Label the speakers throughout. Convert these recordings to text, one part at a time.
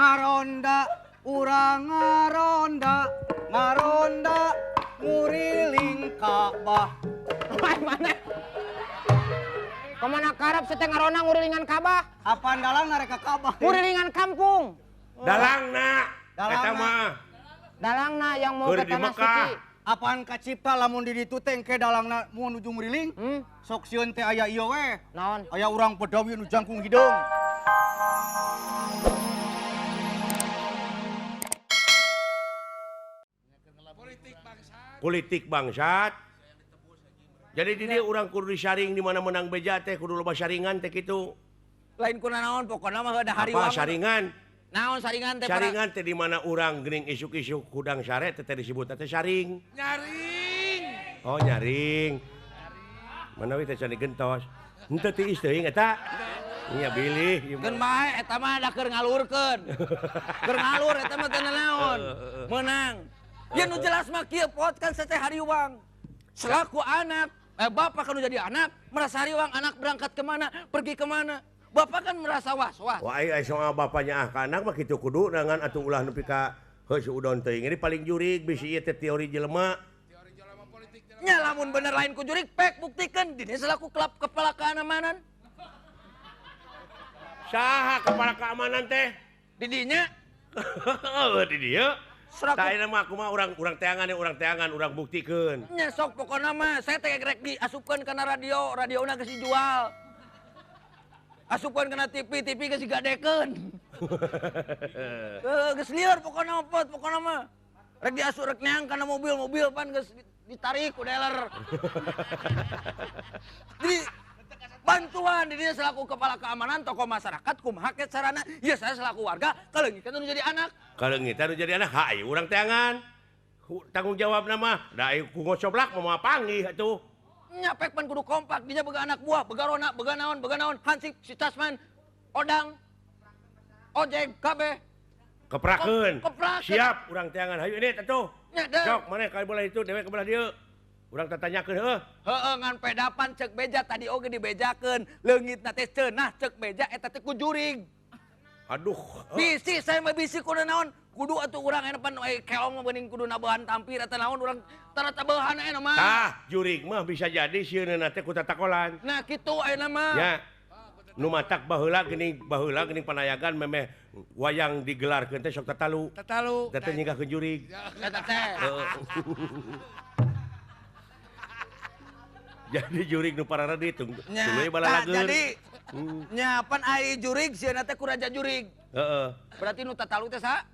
Speaker 1: ngaronda urang ngaronda nguriling Ka'bah.
Speaker 2: Mana? Kemana karep seteng ngaronda ngurilingan Ka'bah?
Speaker 1: Apaan dalang nareka Ka'bah?
Speaker 2: Ngurilingan kampung.
Speaker 3: Dalangna. Eta mah.
Speaker 2: Dalangna yang mau
Speaker 3: Keur
Speaker 2: ke
Speaker 3: di
Speaker 2: tanah
Speaker 3: Mekah.
Speaker 2: suci.
Speaker 1: Apaan kacipta lamun di ditu teh engke dalangna mau nuju nguriling? Sok sieun teh aya ieu we.
Speaker 2: Naon?
Speaker 1: Aya urang Bedawi nu jangkung hidung.
Speaker 3: Politik bangsat. Jadi di dia urang kudu disaring di mana menang beja teh kudu loba saringan teh kitu.
Speaker 2: Lain kuna naon pokona mah ada hari
Speaker 3: Apa saringan?
Speaker 2: Naon saringan teh?
Speaker 3: Saringan teh di mana urang geuning isuk-isuk hudang sare teh disebut teh saring.
Speaker 2: Nyaring.
Speaker 3: Oh nyaring. Mana we teh can digentos. Henteu tiis teuing eta. Iya bilih.
Speaker 2: Keun bae eta mah da keur ngalurkeun. Keur ngalur eta mah teh naon? Menang. Ya nu jelas mah kieu podcast teh hariwang. Selaku anak, bapak kan jadi anak, merasa hariwang anak berangkat kemana, pergi kemana. Bapak kan merasa was-was.
Speaker 3: Wah ai soal bapaknya ka anak mah kitu kudu dengan atuh ulah nepi ka heus udon teuing. Ini paling jurig bisi ieu teh teori jelema.
Speaker 2: Nya lamun bener lain ku jurig pek buktikeun dina selaku klub kepala keamanan.
Speaker 3: Saha kepala keamanan teh?
Speaker 2: Di dinya
Speaker 3: Di dieu.
Speaker 2: selaku
Speaker 3: Saena mah kumaha urang teangan urang buktikeun.
Speaker 2: nya sok pokona mah saya teh rek diasupkeun kana radio, radiona geus dijual. Asupkeun kana TV geus digadekeun. Geus lieur pokona mah. Rek diasup rek neang kana mobil pan geus ditarik ku dealer. Jadi bantuan di dia selaku kepala keamanan tokoh masyarakat kumaha ke sarana ya saya selaku warga kaleungikeun nu jadi anak.
Speaker 3: Kaleungita nu jadi anak hayu urang teangan. Tanggung jawab nama da ku ngocoblak mau panggih atuh.
Speaker 2: Nya pek pan kudu kompak dinya boga anak buah, boga rona, boga naon, hansip, si Tasman, Odang, Ojek, kabeh.
Speaker 3: Keprakeun.
Speaker 2: Keprakeun.
Speaker 3: Siap urang teangan hayu ini atuh.
Speaker 2: Nya da.
Speaker 3: Sok maneh ka bola itu dewe ke belah dieu. Urang tatanyakeun heuh.
Speaker 2: Heeh ngan pedapan cek beja tadi oge dibejakeun. Leungitna teh ceunah cek beja eta teh ku jurig.
Speaker 3: Aduh.
Speaker 2: Bisi saya mah bisi kudu naon? Kudu atuh urang enapan keong mah bening kudu nabahan tampir eta naon urang tara tabahan aya mah.
Speaker 3: Tah jurig mah bisa jadi sieunna teh ku tatakolan.
Speaker 2: Nah kitu aya mah.
Speaker 3: Ya. Nu matak baheula geuning panayagan memeh wayang digelarkeun teh sok tatalu.
Speaker 2: Tatalu.
Speaker 3: Teh nyinggakeun jurig.
Speaker 2: Eta teh.
Speaker 3: Jadi jurig nu parara ditung.
Speaker 2: Nya, jadi nya pan ai jurig sieuna teh ku raja jurig.
Speaker 3: Heeh.
Speaker 2: Berarti nu tatalu teh sa?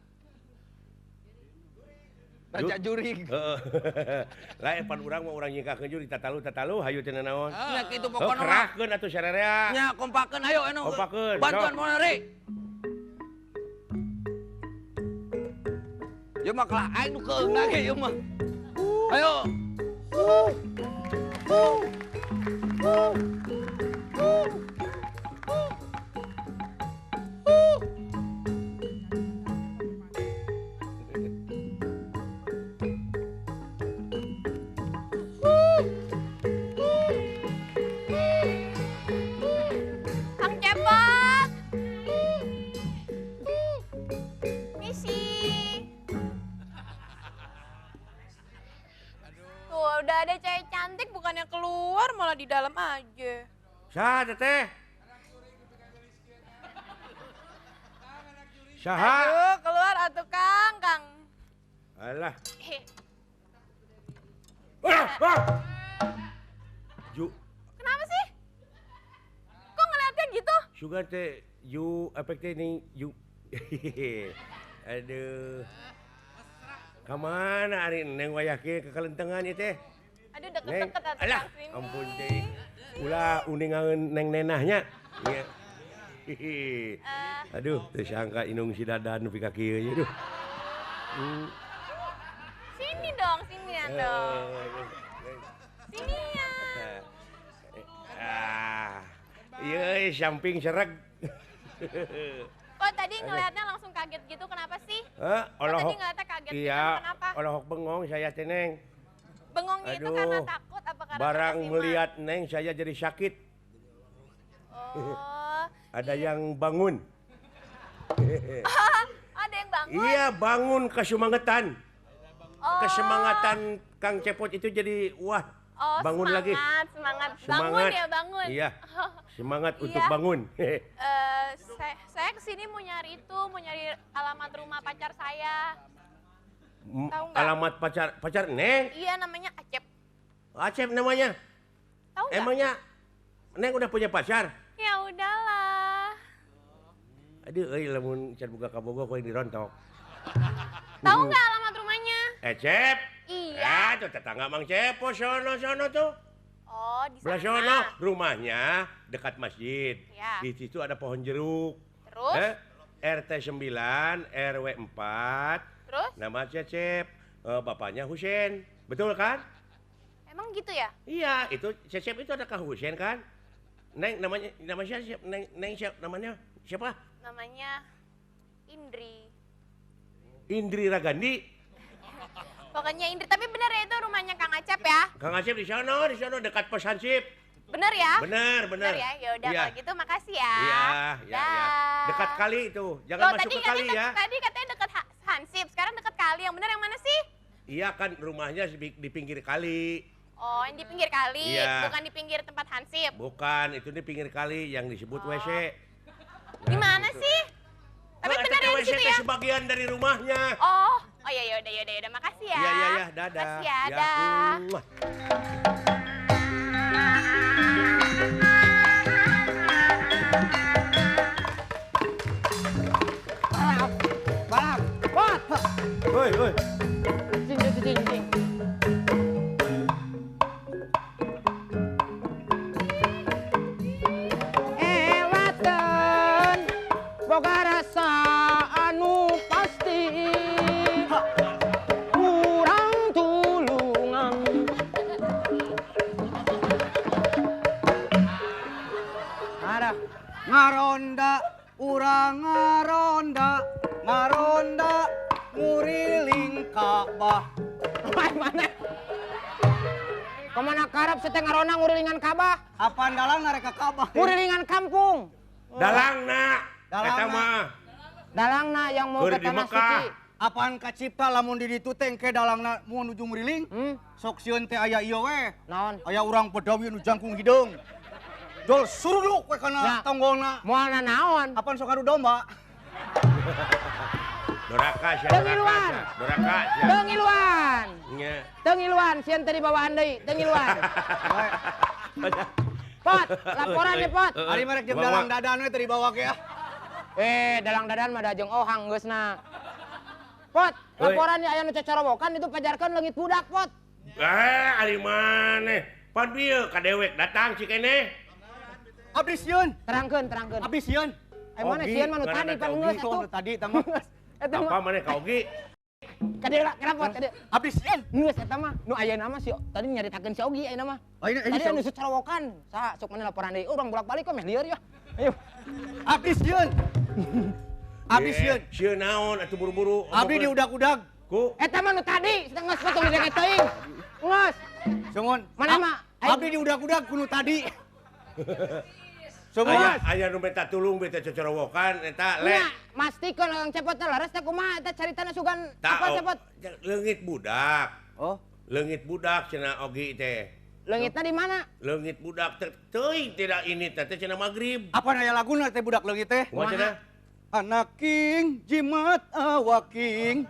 Speaker 2: Raja jurig.
Speaker 3: Heeh. Lain pan urang mah urang nyingkakeun jurig tatalu hayu teh naon.
Speaker 2: Nya kitu pokona mah.
Speaker 3: Kerahkeun atuh sarerea.
Speaker 2: Nya kompakeun ayo anu.
Speaker 3: Kompakeun.
Speaker 2: Bantuan monari. Ieu mah kelah aing nu keung lagi ieu mah. Ayo.
Speaker 4: Kang Cepot. Misi. Tuh udah ada cewek cantik bukannya keluar malah di dalam aja.
Speaker 3: Saha teh? Saha?
Speaker 4: Aduh keluar atuh Kang.
Speaker 3: Alah.
Speaker 4: Heh,
Speaker 3: Ju,
Speaker 4: kenapa sih? Kok ngeliatnya gitu?
Speaker 3: sugar teh you efek teh nih you. Aduh. Kamana ari neng wayahke ke kalentengan ieu teh?
Speaker 4: Aduh
Speaker 3: Neng,
Speaker 4: deket-deket atuh
Speaker 3: alah,
Speaker 4: Kang sini.
Speaker 3: ampun teh. Ulah uningangeun neng nenahnya. Iya. Aduh, teu sangka inung si dadan nepi ka kieu nya duh.
Speaker 4: Sini dong, sinian dong. Sinian.
Speaker 3: Iya, samping sereg.
Speaker 4: Kok tadi ngeliatnya langsung kaget gitu, kenapa sih?
Speaker 3: Hah?
Speaker 4: Kok tadi ngeliatnya kaget gitu,
Speaker 3: Iya,
Speaker 4: kenapa?
Speaker 3: olohok bengong saya teh Neng.
Speaker 4: Bengongnya itu karena takut apa karena
Speaker 3: Barang
Speaker 4: kena simak?
Speaker 3: melihat Neng saya jadi sakit.
Speaker 4: Oh,
Speaker 3: Ada yang bangun.
Speaker 4: bangun.
Speaker 3: Iya, bangun kesemangetan.
Speaker 4: Oh.
Speaker 3: Kesemangatan Kang Cepot itu jadi wah,
Speaker 4: Oh,
Speaker 3: bangun
Speaker 4: semangat,
Speaker 3: lagi.
Speaker 4: Semangat. Bangun
Speaker 3: Semangat.
Speaker 4: ya, bangun.
Speaker 3: Iya.
Speaker 4: Oh,
Speaker 3: Semangat
Speaker 4: Iya.
Speaker 3: untuk bangun.
Speaker 4: saya kesini mau nyari alamat rumah pacar saya. Tahu nggak?
Speaker 3: Alamat pacar Neng.
Speaker 4: Iya, namanya Acep.
Speaker 3: Acep namanya.
Speaker 4: Tahu nggak?
Speaker 3: Emangnya Neng udah punya pacar?
Speaker 4: Ya udahlah.
Speaker 3: Aduh, lamun can buka kabogo kowe dirontok.
Speaker 4: Tahu nggak alamat rumahnya?
Speaker 3: Cep.
Speaker 4: Iya.
Speaker 3: Tuh tetangga Mang Cepo sono tuh.
Speaker 4: Oh, di
Speaker 3: Belah
Speaker 4: sana.
Speaker 3: sono, rumahnya dekat masjid.
Speaker 4: Ya.
Speaker 3: Di situ ada pohon jeruk.
Speaker 4: Terus?
Speaker 3: RT 9, RW 4.
Speaker 4: Terus?
Speaker 3: Nama Cecep. Bapaknya Husen. Betul kan?
Speaker 4: Emang gitu ya?
Speaker 3: Iya, itu Cecep itu ada Kang Husen kan? Neng nama siapa? Neng siapa namanya? Siapa?
Speaker 4: Namanya Indri.
Speaker 3: Indri Ragandi.
Speaker 4: Pokoknya Indri, tapi bener ya itu rumahnya Kang Acep ya?
Speaker 3: Kang Acep di sana dekat pos Hansip.
Speaker 4: Bener ya?
Speaker 3: Bener.
Speaker 4: Bener ya? Ya udah
Speaker 3: Iya.
Speaker 4: kalau gitu makasih ya.
Speaker 3: Iya.
Speaker 4: Dah.
Speaker 3: Dekat kali itu. Jangan
Speaker 4: Loh,
Speaker 3: masuk ke kali ya.
Speaker 4: Tadi katanya deket Hansip, sekarang deket kali. Yang bener yang mana sih?
Speaker 3: Iya kan rumahnya di pinggir kali.
Speaker 4: Oh, yang di pinggir kali,
Speaker 3: Iya.
Speaker 4: bukan di pinggir tempat Hansip.
Speaker 3: Bukan, itu di pinggir kali yang disebut
Speaker 4: Oh.
Speaker 3: WC.
Speaker 4: Di mana sih? Tapi
Speaker 3: Nah,
Speaker 4: bener
Speaker 3: itu
Speaker 4: ya di
Speaker 3: WC
Speaker 4: situ
Speaker 3: teh
Speaker 4: ya?
Speaker 3: sebagian dari rumahnya.
Speaker 4: Oh ya udah, makasih ya.
Speaker 3: Iya, dadah.
Speaker 4: Makasih ya, dah.
Speaker 3: Muah.
Speaker 2: Balap. Pot.
Speaker 3: Woi.
Speaker 2: Cing. Ewaten boga rasa anu pasti kurang tulungan. Ada.
Speaker 1: Ngaronda, urang ngaronda, nguriling Ka'bah.
Speaker 2: Mai mana? Kemana karep seteng ngarona ngurilingan Kabah?
Speaker 1: Apaan dalang nareka Ka'bah?
Speaker 2: Ngurilingan kampung.
Speaker 3: Dalangna.
Speaker 1: Dalangna.
Speaker 3: Eta mah.
Speaker 2: Dalangna yang mau
Speaker 3: Keur
Speaker 2: ke
Speaker 3: di
Speaker 2: tanah
Speaker 3: Mekah.
Speaker 2: suci.
Speaker 1: Apaan kacipta lamun di ditu teh engke dalangna mau nuju nguriling? Sok sieun teh aya ieu we.
Speaker 2: Naon?
Speaker 1: Aya urang pedawi nu jangkung hideung. Jol suruluk we kana
Speaker 2: Ya.
Speaker 1: tonggolna.
Speaker 2: Moalna naon?
Speaker 1: Apaan sok adu domba?
Speaker 3: Doraka sia.
Speaker 2: Tengiluan.
Speaker 3: Doraka sia.
Speaker 2: Tengiluan.
Speaker 3: Nya.
Speaker 2: Tengiluan, sieun teh dibawaan deui, tengiluan. Pot, laporan ya Pot.
Speaker 1: Ari merek jeung
Speaker 3: Bang,
Speaker 1: dalang
Speaker 3: Bang.
Speaker 1: dadan we teh dibawa ke ya.
Speaker 2: Dalang dadan mah dajeng ohang geusna. Pot,
Speaker 3: Oi.
Speaker 2: laporan ya aya nu cocorowokan itu pajarkeun leungit budak, Pot.
Speaker 3: Ari maneh? Pan bieu ka dewek datang cikene.
Speaker 1: Abdi sieun,
Speaker 2: Terangkeun.
Speaker 1: abdi sieun.
Speaker 2: Mana
Speaker 3: Ogi,
Speaker 2: sieun mah nu
Speaker 3: karena
Speaker 2: tadi pan
Speaker 3: Ogi.
Speaker 2: geus
Speaker 1: Itu
Speaker 2: atuh.
Speaker 1: anu tadi eta mah.
Speaker 2: Eta
Speaker 3: Apa
Speaker 2: mah
Speaker 3: maneh ka Ogi?
Speaker 2: kadeu kenapa kadeu?
Speaker 1: Abdi sieun.
Speaker 2: Geus eta mah nu ayeuna mah si tadi nyaritakeun si Ogi ayeuna mah.
Speaker 1: Ayeuna
Speaker 2: Tadi anu cocorowokan. Saha sok mana laporan deui. Urang bolak-balik kok meh lieur ya. Ayo.
Speaker 1: Abdi sieun. Abdi sieun.
Speaker 3: Sieun naon atuh buru-buru.
Speaker 1: Abdi diudag-udag.
Speaker 3: Ku
Speaker 2: Eta mah nu tadi, setengah potong di deket teuing. Geus.
Speaker 1: Sungun.
Speaker 2: Mana mah?
Speaker 1: Abdi diudag-udag kuno tadi. Sungun.
Speaker 3: aya nu minta tulung beta cocorowokan eta le.
Speaker 2: Nya, mastikeun Kang Cepot teh laras teh kumaha eta caritana sugan apa Cepot?
Speaker 3: Leungit budak.
Speaker 1: Oh,
Speaker 3: Leungit budak cenah Ogi teh.
Speaker 2: Leungitna di mana?
Speaker 3: Leungit budak teh teuing tidak ini teh cenah magrib.
Speaker 1: apa aya laguna teh budak leungit teh?
Speaker 3: Kumaha cenah?
Speaker 1: Anak king jimat awaking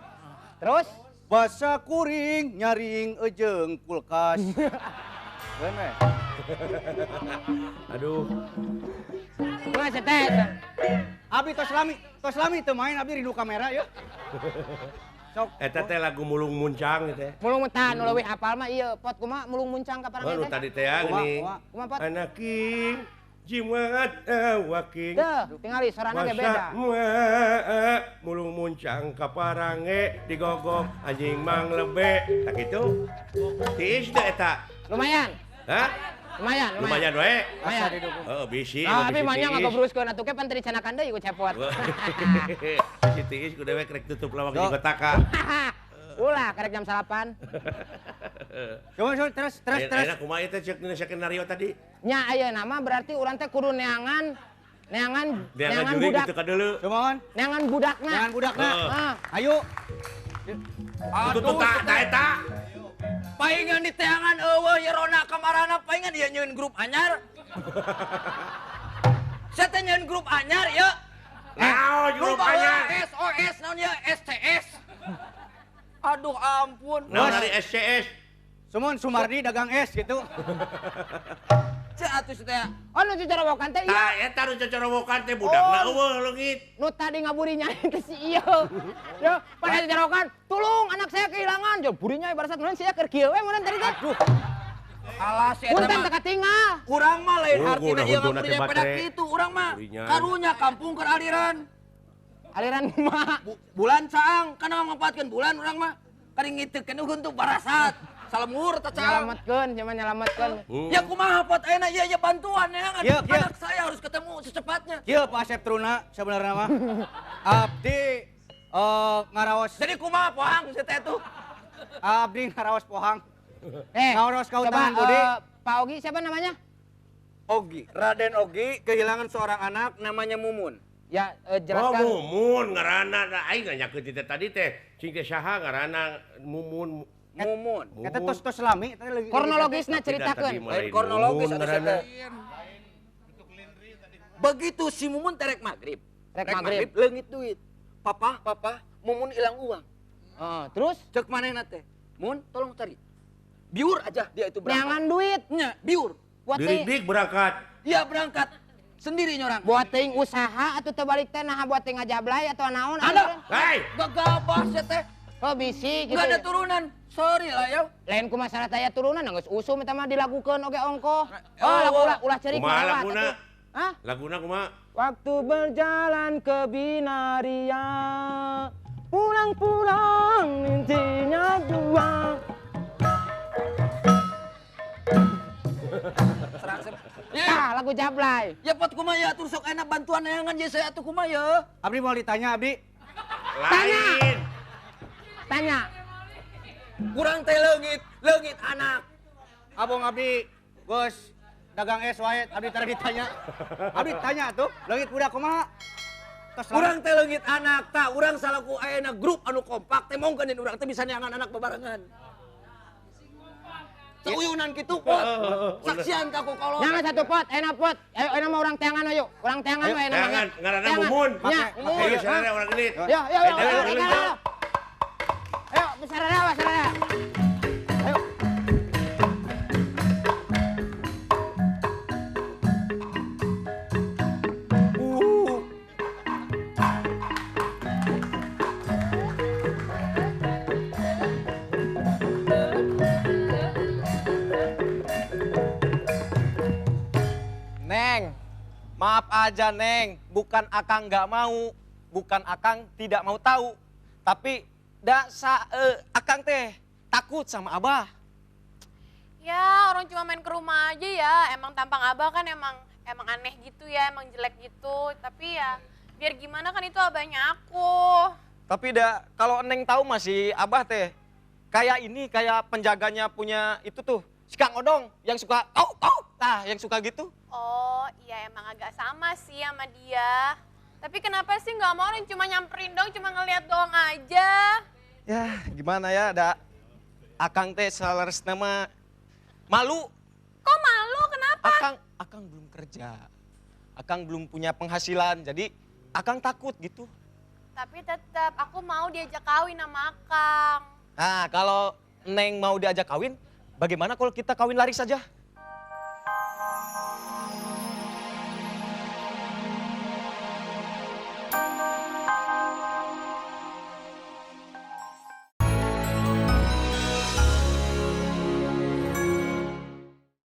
Speaker 2: Terus?
Speaker 1: basa kuring nyaring ejeng kulkas. Keren we.
Speaker 3: Aduh.
Speaker 2: Geus teh.
Speaker 1: Abdi tos lami teu main abdi rindu kamera ya. Sok.
Speaker 3: Eta teh lagu mulung muncang teh.
Speaker 2: Mulung tah nu leuwih hafal mah ieu pot kumaha mulung muncang ka
Speaker 3: Oh,
Speaker 2: parange
Speaker 3: nu
Speaker 2: teh.
Speaker 3: tadi teh ya
Speaker 1: Kumaha,
Speaker 3: geuning.
Speaker 1: kumaha?
Speaker 2: Kumaha pot?
Speaker 3: Anak king jimat awaking.
Speaker 2: Teuh, tingali sorana ge beda.
Speaker 3: Mulung muncang kaparange digogok anjing mang lebe tak gitu tiis teh eta
Speaker 2: Lumayan.
Speaker 3: hah lumayan we
Speaker 2: Lumayan.
Speaker 3: oh bisi
Speaker 2: Tapi mah nya ngagobruskeun atuh ke pan teu dicanakan deui ku Cepot.
Speaker 3: si tiis ku dewek rek tutup lawang di kotaka
Speaker 2: Ulah karek jam 8.
Speaker 1: Coba terus.
Speaker 3: enak kumaha teh cek dina skenario tadi
Speaker 2: Nya ayeuna mah berarti urang teh kudu neangan Neangan
Speaker 3: Neangan juri
Speaker 2: budak.
Speaker 3: gitu ka deuleu.
Speaker 1: Cuman,
Speaker 2: Neangan budakna.
Speaker 1: jangan budakna.
Speaker 2: Ah.
Speaker 1: Ayo.
Speaker 3: Itu tuh tak eta.
Speaker 2: Paingan di teangan eueuh ya Rona kamarana paingan dia nyeun grup anyar. Saya teh nyeun grup anyar ya.
Speaker 3: Naon grup anyar?
Speaker 2: SOS naon ya STS. Aduh ampun.
Speaker 3: Naon dari SCS?
Speaker 1: Cuman Sumardi dagang es gitu.
Speaker 2: Cek atuh teh.
Speaker 5: Oh, nu cocorowokan teh iya.
Speaker 3: Tah eta nu cocorowokan teh budakna eueuh leungit.
Speaker 5: Nu tadi ngaburinya teh si ieu. Yo, pada cocorowokan, "Tolong anak saya kehilangan." Jo, burinya ibarat mun sia keur kieu we mun tadi teh.
Speaker 1: Aduh.
Speaker 2: Alas eta
Speaker 5: Punten
Speaker 2: mah.
Speaker 5: teh katinggal.
Speaker 2: Urang mah lain
Speaker 3: Oh,
Speaker 2: artina
Speaker 3: kudu
Speaker 2: ieu
Speaker 3: huduna
Speaker 2: ngaburinya
Speaker 3: teh
Speaker 2: pada
Speaker 3: batre.
Speaker 2: kitu urang mah.
Speaker 3: Burinya.
Speaker 2: Karunya kampung keur aliran.
Speaker 5: Aliran mah.
Speaker 2: Bulan caang kana manfaatkeun bulan urang mah. Kari ngiteukeun untuk barasat. Salemur teh caang.
Speaker 5: Nyelametkeun, cuma nyelametkeun.
Speaker 2: Ya kumaha pot ayeuna ieu bantuan ya kan.
Speaker 1: Iya, iya.
Speaker 2: Anak saya harus ketemu secepatnya.
Speaker 1: Kieu Pak Asep Truna sebenarnya mah. Abdi ngaraos
Speaker 2: Jadi kumaha pohang si teh tuh.
Speaker 1: abdi ngaraos pohang.
Speaker 5: Eh,
Speaker 1: Ngaraos
Speaker 5: coba
Speaker 1: kautahan budi.
Speaker 5: Pak Ogi siapa namanya?
Speaker 2: Ogi, Raden Ogi kehilangan seorang anak namanya Mumun.
Speaker 5: Ya,
Speaker 3: Oh,
Speaker 5: jelaskan.
Speaker 3: Mumun ngaranna aing nganyakeun teh tadi teh. Cing teh saha ngaranna Mumun.
Speaker 2: Mumun.
Speaker 1: Kata tos-tos lami. tadi lagi-
Speaker 5: Kronologisna
Speaker 3: Tidak,
Speaker 5: ceritakeun.
Speaker 3: tadi mulai
Speaker 2: Lain kronologis
Speaker 3: Mumun
Speaker 2: atuh
Speaker 3: ngaranna.
Speaker 2: teh. Begitu si Mumun terek maghrib.
Speaker 5: Rek maghrib.
Speaker 2: leungit duit. Papa, Mumun hilang uang.
Speaker 5: Terus
Speaker 2: Cek manehna teh. Mun, tolong cari. Biur aja dia itu berangkat.
Speaker 5: neangan duit.
Speaker 2: Nya, biur.
Speaker 5: Buat teuing
Speaker 3: Diridik berangkat.
Speaker 2: Dia berangkat sendiri nyorang.
Speaker 5: buat teuing usaha atau teu balik teh nah buat teuing ngajablay atau naon?
Speaker 2: Ada.
Speaker 3: Hei,
Speaker 2: Gagabah sih teh.
Speaker 5: Oh, bisi gitu.
Speaker 2: Enggak ada turunan. Sorry lah ya.
Speaker 5: Lain ku masalah taya turunan geus usum eta mah dilagukeun oge ongko.
Speaker 2: Oh,
Speaker 5: Oh, ulah cerik
Speaker 3: kumaha
Speaker 5: lewat
Speaker 3: laguna?
Speaker 5: atuh. Hah?
Speaker 3: Laguna kumaha?
Speaker 5: Waktu berjalan ke Binaria, pulang-pulang intinya dua. Ah, lagu jablay.
Speaker 2: Ya pot kumaya atur sok enak bantuan neangan je saya atuh kumaya.
Speaker 1: Abdi mau ditanya Abdi.
Speaker 3: Lain.
Speaker 5: Tanya.
Speaker 2: Kurang teh leungit anak.
Speaker 1: Abang Abdi, Bos, dagang es wae. Abdi tadi ditanya. Abdi tanya tuh, leungit budak kumaha? Tos lami.
Speaker 2: Kurang teh leungit anak tah urang salaku ayeuna grup anu kompak teh mongkeun urang teh bisa neangan anak bebarengan. Sauyunan kitu pot. Saksian ka ku kalau.
Speaker 5: Jangan satu pot, enak pot. Ayo, enak mau orang teangan ayo. Orang teangan
Speaker 1: Ayo,
Speaker 5: we enak.
Speaker 3: Jangan, ngaranna Mumun.
Speaker 5: Ya,
Speaker 3: Mumun. Ayo, sana orang gelit.
Speaker 5: Yo, yo, yo,
Speaker 3: Ayo,
Speaker 5: yo,
Speaker 3: gelit,
Speaker 5: yo,
Speaker 3: yo.
Speaker 5: yo. Ayo, besarana, besarana. Ayo.
Speaker 6: Neng, maaf aja Neng, bukan akang nggak mau, bukan akang tidak mau tahu, tapi akang teh takut sama abah.
Speaker 4: Ya orang cuma main ke rumah aja ya. Emang tampang abah kan emang aneh gitu ya, emang jelek gitu. Tapi ya biar gimana kan itu abahnya aku.
Speaker 6: Tapi kalau Neng tahu masih abah teh kayak ini, kayak penjaganya punya itu tuh, si Kang Odong yang suka yang suka gitu.
Speaker 4: Oh iya emang agak sama sih sama dia. Tapi kenapa sih nggak mau orang cuma nyamperin dong, cuma ngeliat doang aja.
Speaker 6: Ya gimana ya, akang teh salares nama malu.
Speaker 4: Kok malu? Kenapa?
Speaker 6: Akang belum kerja, akang belum punya penghasilan, jadi akang takut gitu.
Speaker 4: Tapi tetap aku mau diajak kawin sama Akang.
Speaker 6: Nah kalau Neng mau diajak kawin, bagaimana kalau kita kawin lari saja?